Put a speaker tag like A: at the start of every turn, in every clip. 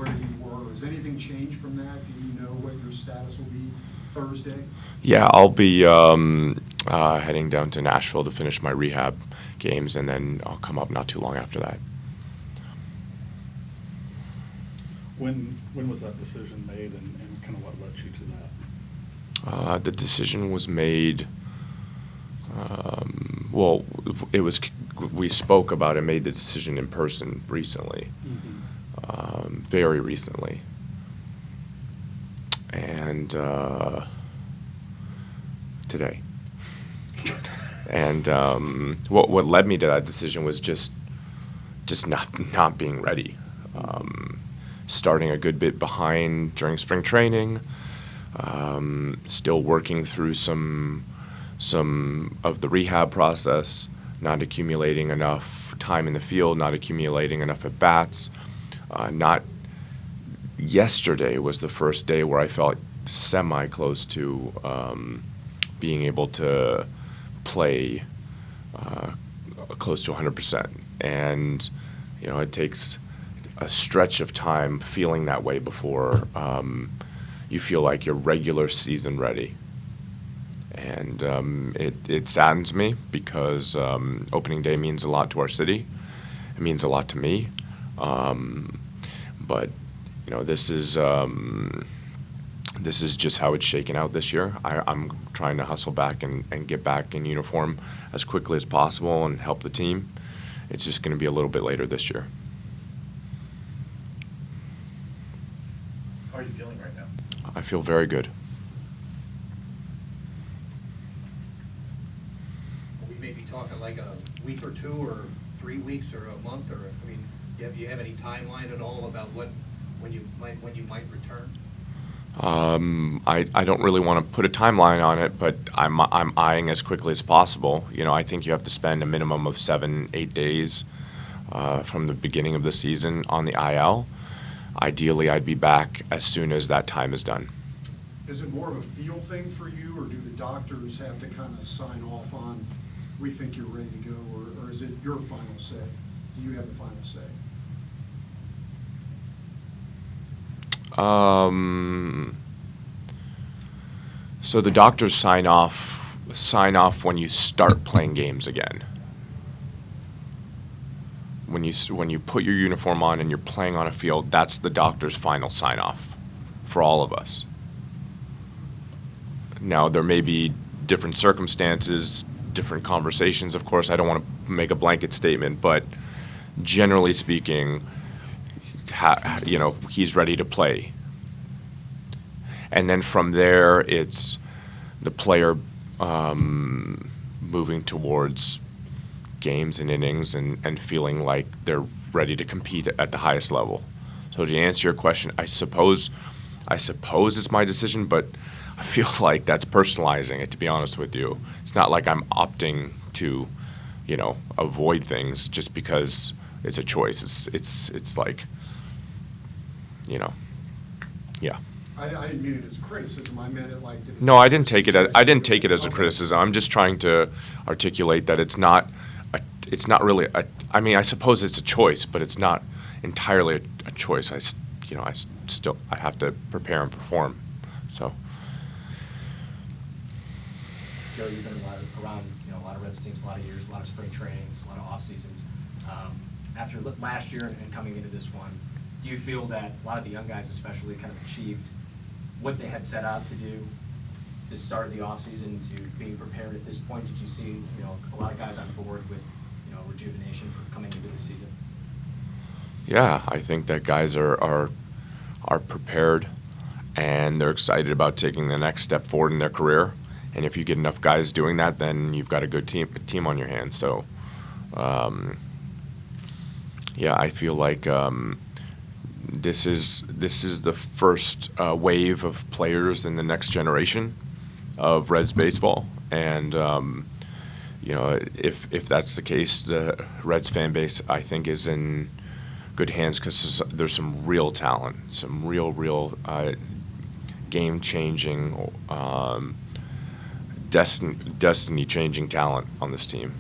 A: where you were. Has anything changed from that? Do you know what your status will be Thursday?
B: Yeah, I'll be heading down to Nashville to finish my rehab games, and then I'll come up not too long after that.
C: When was that decision made, and kind of what led you to that?
B: The decision was made. Well, it was. We spoke about it, made the decision in person recently, very recently, and today. And what led me to that decision was just not being ready. Starting a good bit behind during spring training, still working through some of the rehab process, not accumulating enough time in the field, not accumulating enough at bats. Yesterday was the first day where I felt semi-close to being able to play close to 100%. And, it takes a stretch of time feeling that way before you feel like you're regular season ready. And it saddens me because opening day means a lot to our city. It means a lot to me. But this is just how it's shaken out this year. I'm trying to hustle back and get back in uniform as quickly as possible and help the team. It's just going to be a little bit later this year.
D: How are you feeling right now?
B: I feel very good.
E: Are we maybe talking like a week or two or 3 weeks or a month, or do you have any timeline at all about when you might return?
B: I don't really want to put a timeline on it, but I'm eyeing as quickly as possible. I think you have to spend a minimum of 7-8 days from the beginning of the season on the IL. Ideally, I'd be back as soon as that time is done.
A: Is it more of a feel thing for you, or do the doctors have to kind of sign off on, we think you're ready to go, or is it your final say? Do you have the final say?
B: So the doctors sign off when you start playing games again. When you put your uniform on and you're playing on a field, that's the doctor's final sign off for all of us. Now there may be different circumstances, different conversations. Of course, I don't want to make a blanket statement, but generally speaking, he's ready to play. And then from there, it's the player moving towards games and innings and feeling like they're ready to compete at the highest level. So to answer your question, I suppose it's my decision, but I feel like that's personalizing it, to be honest with you. It's not like I'm opting to, avoid things just because it's a choice. It's like, yeah.
A: I didn't mean it as criticism. I meant it like.
B: No, I didn't take it as a criticism. I'm just trying to articulate that it's not really. I suppose it's a choice, but it's not entirely a choice. I have to prepare and perform. So.
F: Joe, you've been around a lot of Reds teams, a lot of years, a lot of spring trainings, a lot of off seasons. After last year and coming into this one, do you feel that a lot of the young guys especially kind of achieved what they had set out to do the start of the offseason to being prepared at this point? Did you see a lot of guys on board with rejuvenation for coming into the season?
B: Yeah, I think that guys are prepared and they're excited about taking the next step forward in their career. And if you get enough guys doing that, then you've got a good team on your hands. So, yeah, I feel like this is the first wave of players in the next generation of Reds baseball, and if that's the case, the Reds fan base I think is in good hands because there's some real talent, some real game-changing, destiny-changing talent on this team.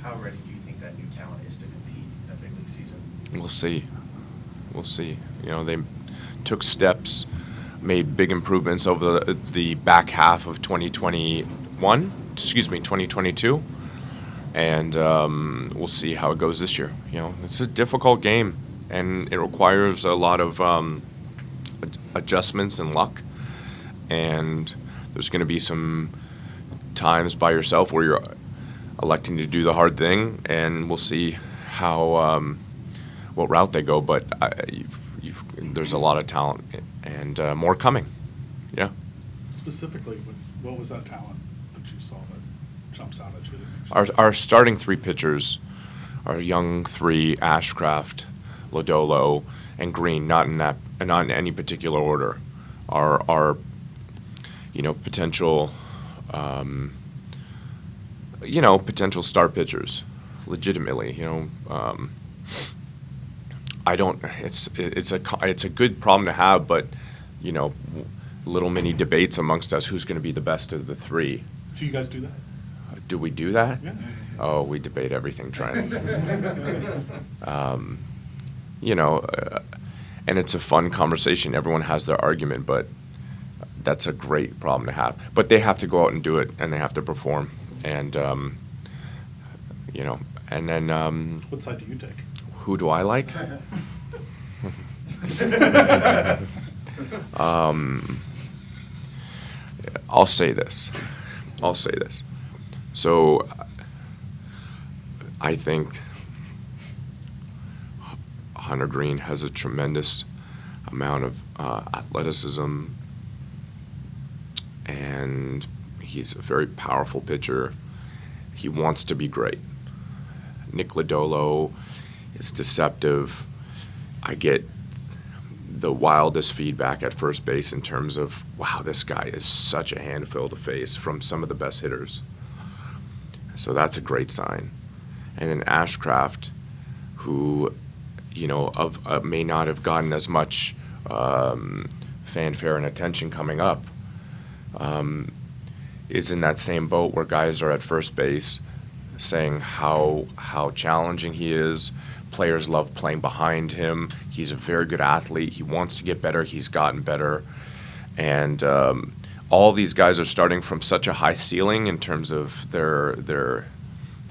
D: How ready do you think that new talent is to compete in a big league season?
B: We'll see. We'll see. You know, they took steps, made big improvements over the back half of 2022, and we'll see how it goes this year. You know, it's a difficult game, and it requires a lot of adjustments and luck, and there's going to be some times by yourself where you're electing to do the hard thing, and we'll see how what route they go. But there's a lot of talent and more coming. Yeah.
C: Specifically, what was that talent that you saw that jumps out at you?
B: Our starting three pitchers, our young three, Ashcraft, Lodolo, and Green, not in any particular order, are potential potential star pitchers, legitimately. I don't. It's a good problem to have, but little mini debates amongst us who's going to be the best of the three.
C: Do you guys do that?
B: Do we do that?
C: Yeah.
B: Oh, we debate everything, trying. And it's a fun conversation. Everyone has their argument, but that's a great problem to have. But they have to go out and do it, and they have to perform. And and then.
C: What side do you take?
B: Who do I like? I'll say this. So I think Hunter Green has a tremendous amount of athleticism, and he's a very powerful pitcher. He wants to be great. Nick Lodolo is deceptive. I get the wildest feedback at first base in terms of, wow, this guy is such a handful to face from some of the best hitters. So that's a great sign. And then Ashcraft, who, may not have gotten as much fanfare and attention coming up, is in that same boat where guys are at first base saying how challenging he is. Players love playing behind him. He's a very good athlete. He wants to get better. He's gotten better. And all these guys are starting from such a high ceiling in terms of their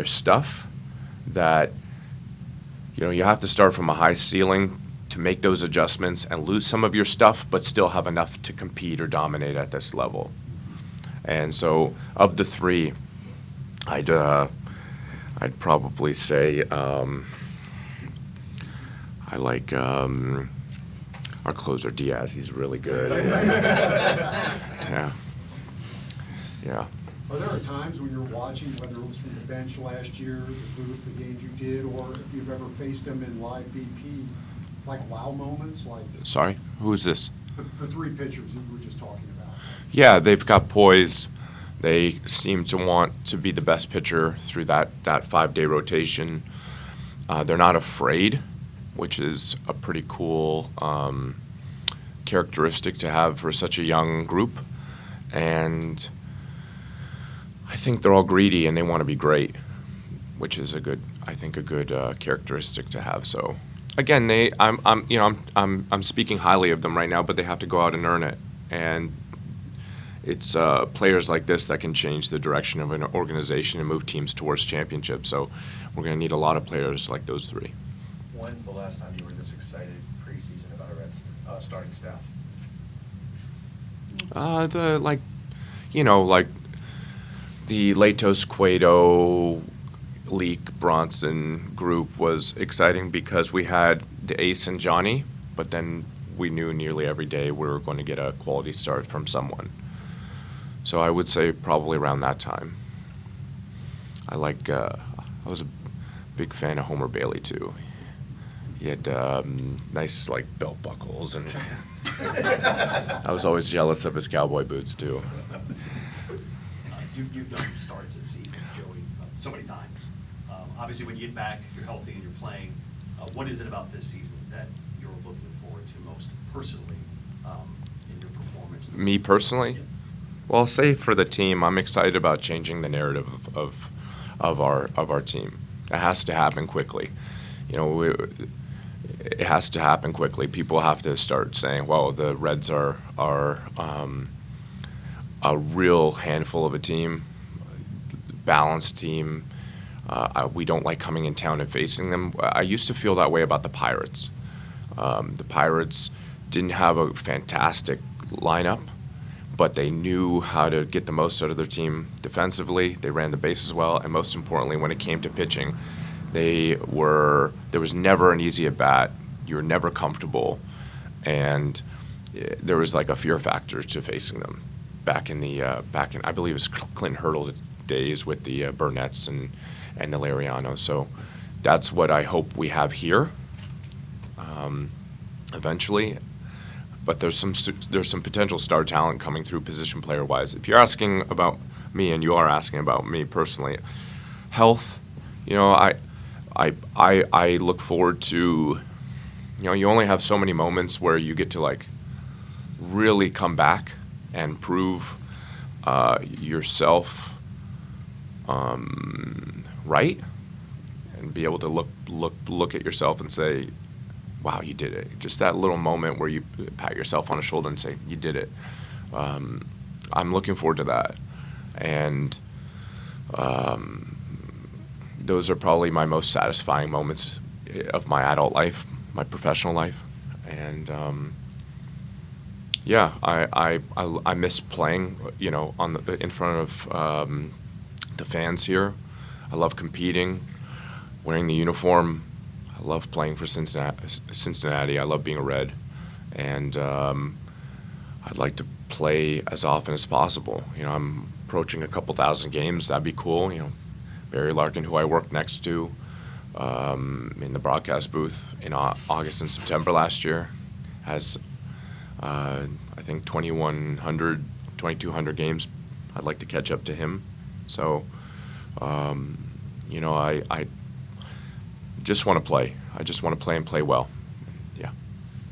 B: stuff that you have to start from a high ceiling to make those adjustments and lose some of your stuff, but still have enough to compete or dominate at this level. And so, of the three, I'd probably say I like our closer Diaz. He's really good. Yeah.
A: Are there times when you're watching, whether it was from the bench last year, the games you did, or if you've ever faced them in live BP, like wow moments?
B: Sorry, who is this?
A: The three pitchers that you were just talking about.
B: Yeah, they've got poise. They seem to want to be the best pitcher through that 5-day rotation. They're not afraid, which is a pretty cool characteristic to have for such a young group. And I think they're all greedy and they want to be great, which is a good characteristic to have. So again, I'm speaking highly of them right now, but they have to go out and earn it. And it's players like this that can change the direction of an organization and move teams towards championships. So we're going to need a lot of players like those three.
D: When's the last time you were this excited preseason about a Reds starting staff?
B: The Latos, Cueto, Leak, Bronson group was exciting because we had the ace and Johnny, but then we knew nearly every day we were going to get a quality start from someone. So I would say probably around that time. I was a big fan of Homer Bailey too. He had nice belt buckles, and I was always jealous of his cowboy boots too.
G: You've done starts and seasons, Joey, so many times. Obviously, when you get back, you're healthy and you're playing. What is it about this season that you're looking forward to most personally in your performance?
B: Me personally?
G: Yeah.
B: Well, say for the team, I'm excited about changing the narrative of our team. It has to happen quickly. it has to happen quickly. People have to start saying, "Well, the Reds are a real handful of a team, balanced team. We don't like coming in town and facing them." I used to feel that way about the Pirates. The Pirates didn't have a fantastic lineup, but they knew how to get the most out of their team defensively. They ran the bases well, and most importantly, when it came to pitching, there was never an easy at bat. You were never comfortable, and there was like a fear factor to facing them back in I believe it was Clint Hurdle days with the Burnett's and the Larianos. So that's what I hope we have here eventually. But there's some potential star talent coming through position player wise. If you're asking about me, and you are asking about me personally, health, I look forward to, you only have so many moments where you get to like really come back and prove yourself right, and be able to look at yourself and say, wow, you did it. Just that little moment where you pat yourself on the shoulder and say, you did it. I'm looking forward to that. And those are probably my most satisfying moments of my adult life, my professional life. And yeah, I miss playing, in front of the fans here. I love competing, wearing the uniform. I love playing for Cincinnati. I love being a Red, and I'd like to play as often as possible. I'm approaching a couple thousand games. That'd be cool. Barry Larkin, who I worked next to in the broadcast booth in August and September last year, has I think 2,100, 2,200 games. I'd like to catch up to him. So, I just want to play. I just want to play and play well. Yeah.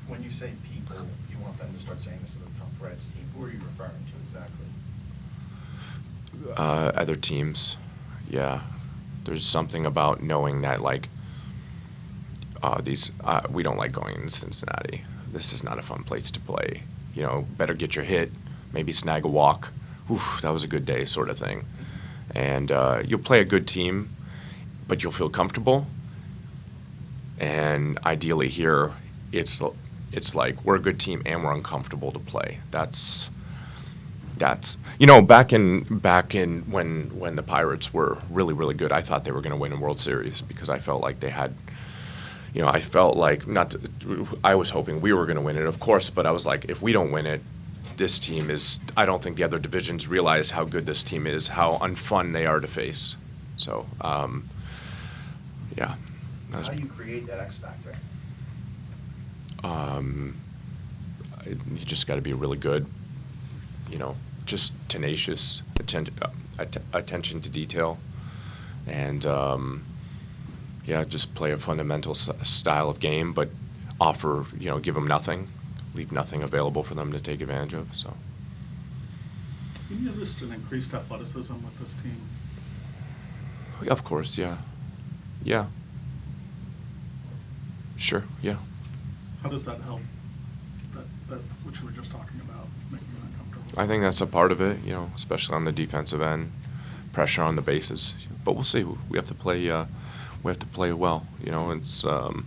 D: When you say people, you want them to start saying this is a tough Reds team. Who are you referring to exactly?
B: Other teams. Yeah. There's something about knowing that, like, we don't like going into Cincinnati. This is not a fun place to play. Better get your hit, maybe snag a walk. Oof, that was a good day, sort of thing. And you'll play a good team, but you'll feel comfortable. And ideally here, it's like we're a good team and we're uncomfortable to play. That's back in when the Pirates were really, really good, I thought they were going to win a World Series because I felt like they had, I felt like I was hoping we were going to win it, of course, but I was like, if we don't win it, this team is, I don't think the other divisions realize how good this team is, how unfun they are to face. So, yeah.
D: How do you create that X factor?
B: You just got to be really good, just tenacious, attention to detail, and just play a fundamental style of game, but offer, give them nothing, leave nothing available for them to take advantage of. So.
C: You noticed an increased athleticism with this team?
B: Of course, yeah. Yeah. Sure, yeah.
C: How does that help, that which you were just talking about, making you uncomfortable?
B: I think that's a part of it, especially on the defensive end, pressure on the bases. But we'll see. We have to play. We have to play well. It's the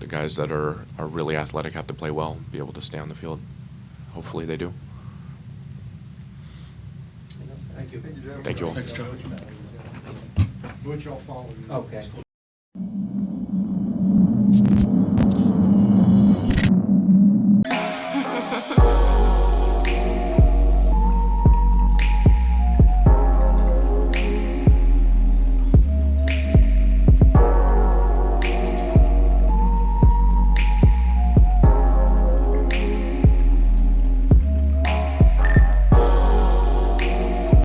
B: guys that are really athletic have to play well, be able to stay on the field. Hopefully, they do.
E: Thank you.
B: Thank you all.
C: Thanks, Joe.
A: Butch, I'll follow you.
E: Okay.